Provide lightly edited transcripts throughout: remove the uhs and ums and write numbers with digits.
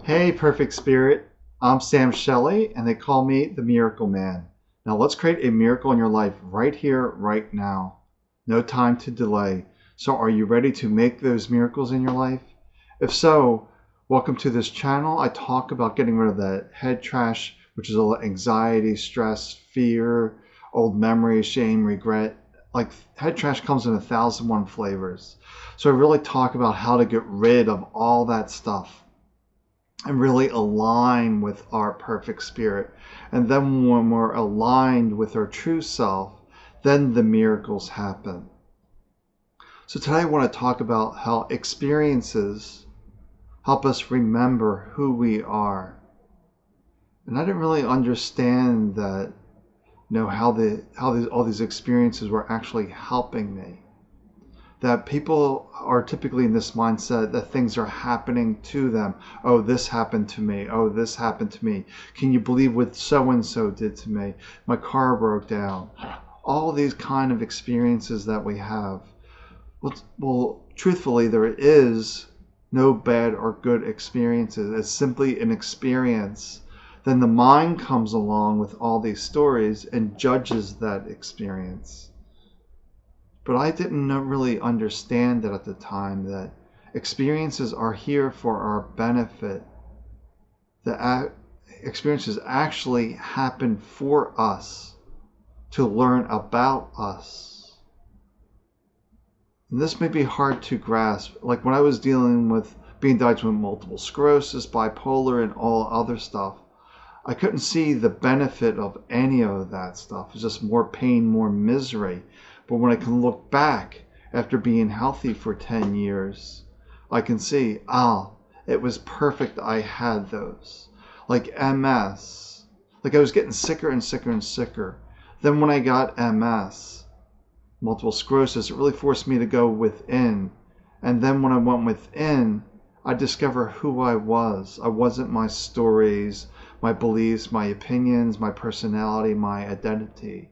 Hey, Perfect Spirit. I'm Sam Shelley, and they call me the Miracle Man. Now, let's create a miracle in your life right here, right now. No time to delay. So, are you ready to make those miracles in your life? If so, welcome to this channel. I talk about getting rid of that head trash, which is all anxiety, stress, fear, old memories, shame, regret. Like, head trash comes in 1,001 flavors. So, I really talk about how to get rid of all that stuff and really align with our perfect spirit. And then when we're aligned with our true self, then the miracles happen. So today I want to talk about how experiences help us remember who we are. And I didn't really understand that, how all these experiences were actually helping me. That people are typically in this mindset that things are happening to them. Oh, this happened to me. Oh, this happened to me. Can you believe what so-and-so did to me? My car broke down. All these kind of experiences that we have. Well, truthfully, there is no bad or good experiences. It's simply an experience. Then the mind comes along with all these stories and judges that experience. But I didn't really understand that at the time, that experiences are here for our benefit. That experiences actually happen for us to learn about us. And this may be hard to grasp. Like when I was dealing with being diagnosed with multiple sclerosis, bipolar, and all other stuff, I couldn't see the benefit of any of that stuff. It's just more pain, more misery. But when I can look back after being healthy for 10 years, I can see, it was perfect I had those. Like MS. Like I was getting sicker and sicker and sicker. Then when I got MS, multiple sclerosis, it really forced me to go within. And then when I went within, I discovered who I was. I wasn't my stories, my beliefs, my opinions, my personality, my identity.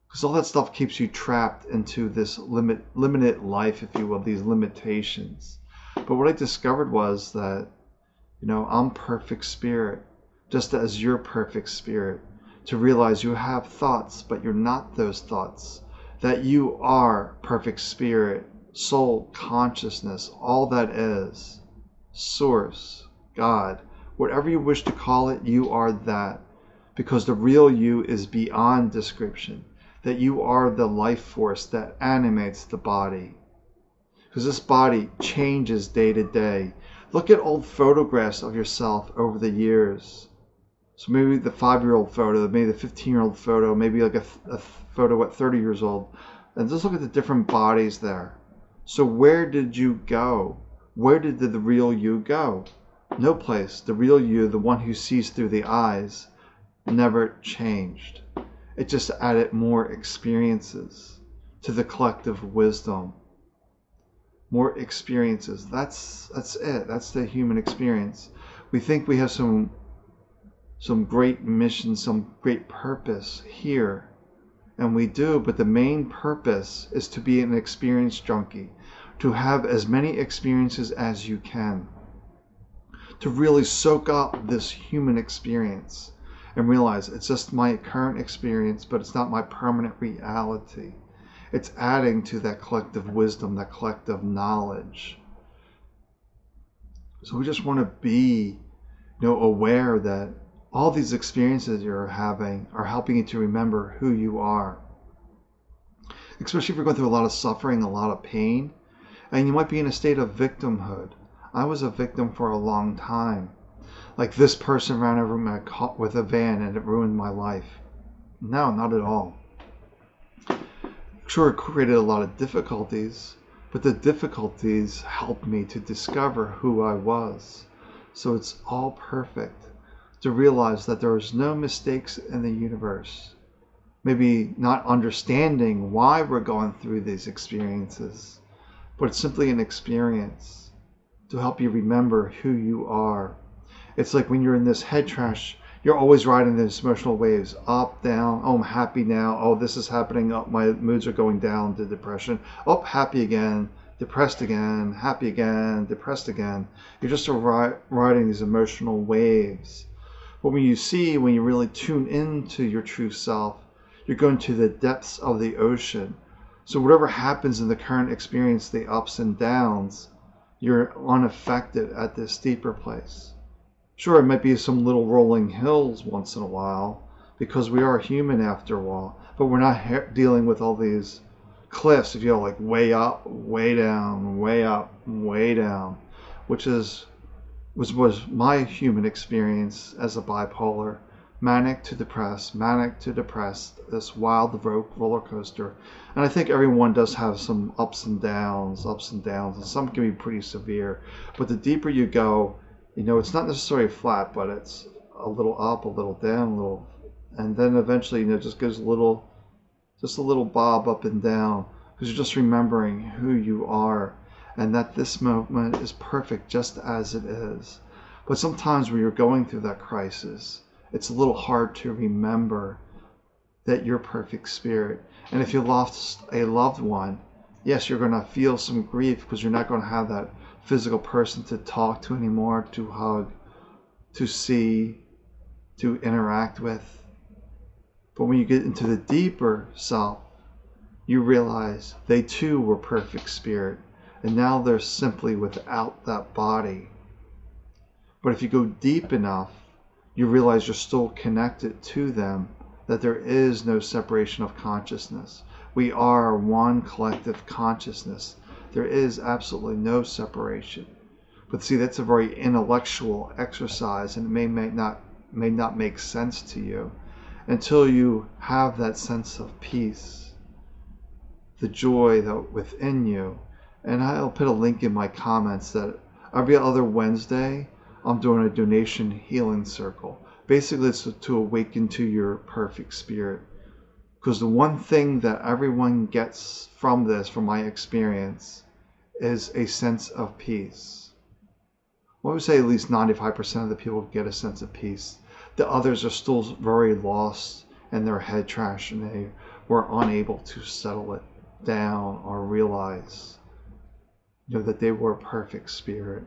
Because all that stuff keeps you trapped into this limited life, if you will, these limitations. But what I discovered was that, I'm perfect spirit, just as you're perfect spirit. To realize you have thoughts, but you're not those thoughts. That you are perfect spirit, soul, consciousness, all that is. Source, God, whatever you wish to call it, you are that. Because the real you is beyond description. That you are the life force that animates the body. Because this body changes day to day. Look at old photographs of yourself over the years. So maybe the 5-year-old photo, maybe the 15-year-old photo, maybe like a photo at 30 years old. And just look at the different bodies there. So where did you go? Where did the real you go? No place. The real you, the one who sees through the eyes, never changed. It just added more experiences to the collective wisdom. More experiences. That's it. That's the human experience. We think we have some great mission, some great purpose here. And we do, but the main purpose is to be an experience junkie. To have as many experiences as you can. To really soak up this human experience. And realize it's just my current experience, but it's not my permanent reality. It's adding to that collective wisdom, that collective knowledge. So we just want to be, aware that all these experiences you're having are helping you to remember who you are. Especially if you're going through a lot of suffering, a lot of pain, and you might be in a state of victimhood. I was a victim for a long time. Like this person ran over me with a van and it ruined my life. No, not at all. Sure, it created a lot of difficulties, but the difficulties helped me to discover who I was. So it's all perfect. To realize that there is no mistakes in the universe. Maybe not understanding why we're going through these experiences, but it's simply an experience to help you remember who you are. It's like when you're in this head trash, you're always riding these emotional waves, up, down, oh, I'm happy now, oh, this is happening, oh, my moods are going down to depression, oh, happy again, depressed again, happy again, depressed again. You're just riding these emotional waves. But when you really tune into your true self, you're going to the depths of the ocean. So whatever happens in the current experience, the ups and downs, you're unaffected at this deeper place. Sure, it might be some little rolling hills once in a while, because we are human after a while, but we're not dealing with all these cliffs, if you know, like way up, way down, way up, way down, which was my human experience as a bipolar. Manic to depressed, this wild roller coaster. And I think everyone does have some ups and downs, and some can be pretty severe. But the deeper you go, it's not necessarily flat, but it's a little up, a little down, and then eventually, it just goes just a little bob up and down, because you're just remembering who you are, and that this moment is perfect just as it is. But sometimes when you're going through that crisis, it's a little hard to remember that you're perfect spirit. And if you lost a loved one, yes, you're going to feel some grief, because you're not going to have that physical person to talk to anymore, to hug, to see, to interact with. But when you get into the deeper self, you realize they too were perfect spirit, and now they're simply without that body. But if you go deep enough, you realize you're still connected to them, that there is no separation of consciousness. We are one collective consciousness. There is absolutely no separation. But see, that's a very intellectual exercise, and it may not make sense to you until you have that sense of peace, the joy that within you. And I'll put a link in my comments that every other Wednesday I'm doing a donation healing circle. Basically, it's to awaken to your perfect spirit. Because the one thing that everyone gets from this, from my experience, is a sense of peace. Well, I would say at least 95% of the people get a sense of peace. The others are still very lost in their head trash, and they were unable to settle it down or realize, that they were a perfect spirit.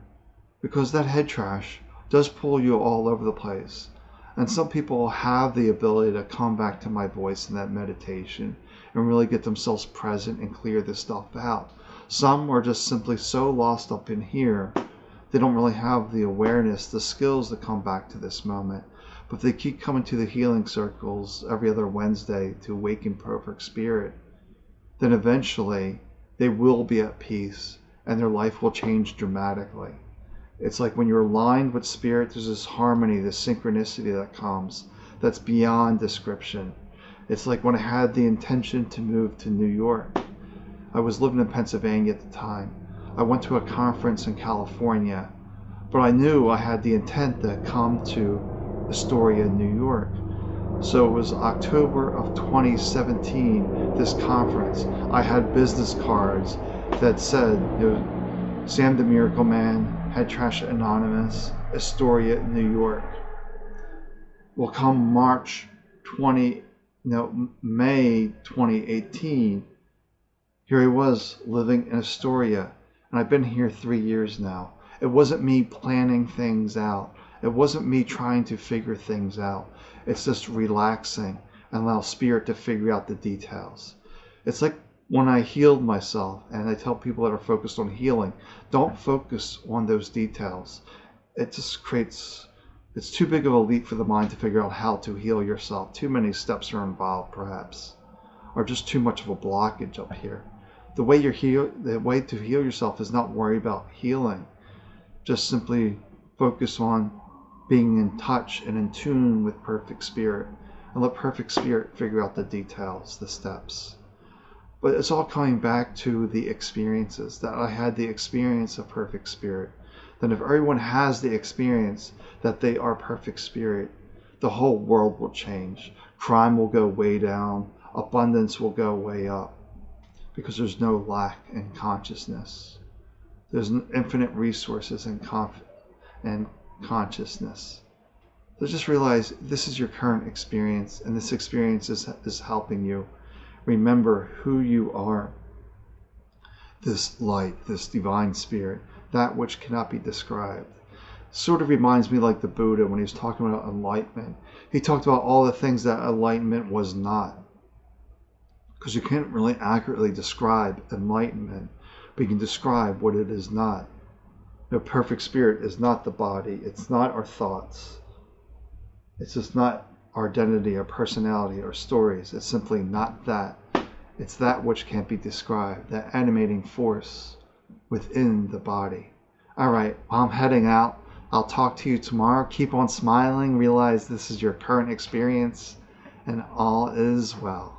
Because that head trash does pull you all over the place. And some people have the ability to come back to my voice in that meditation and really get themselves present and clear this stuff out. Some are just simply so lost up in here, they don't really have the awareness, the skills to come back to this moment. But if they keep coming to the healing circles every other Wednesday to awaken perfect spirit, then eventually they will be at peace and their life will change dramatically. It's like when you're aligned with spirit, there's this harmony, this synchronicity that comes that's beyond description. It's like when I had the intention to move to New York. I was living in Pennsylvania at the time. I went to a conference in California, but I knew I had the intent to come to Astoria, New York. So it was October of 2017, this conference. I had business cards that said, Sam the Miracle Man, Head Trash Anonymous, Astoria, New York. Well, come May 2018, here I was living in Astoria, and I've been here 3 years now. It wasn't me planning things out. It wasn't me trying to figure things out. It's just relaxing and allow spirit to figure out the details. It's like when I healed myself, and I tell people that are focused on healing, don't focus on those details. It just it's too big of a leap for the mind to figure out how to heal yourself. Too many steps are involved, perhaps, or just too much of a blockage up here. The way to heal yourself is not worry about healing. Just simply focus on being in touch and in tune with perfect spirit, and let perfect spirit figure out the details, the steps. But it's all coming back to the experiences, that I had the experience of perfect spirit. Then if everyone has the experience that they are perfect spirit, the whole world will change. Crime will go way down. Abundance will go way up. Because there's no lack in consciousness. There's infinite resources and consciousness. So just realize this is your current experience, and this experience is helping you. Remember who you are. this light, this divine spirit, that which cannot be described. Sort of reminds me like the Buddha when he was talking about enlightenment. He talked about all the things that enlightenment was not. Because you can't really accurately describe enlightenment, but you can describe what it is not. The perfect spirit is not the body. It's not our thoughts. It's just not our identity, our personality, our stories. It's simply not that. It's that which can't be described, that animating force within the body. All right, well, I'm heading out. I'll talk to you tomorrow. Keep on smiling. Realize this is your current experience, and all is well.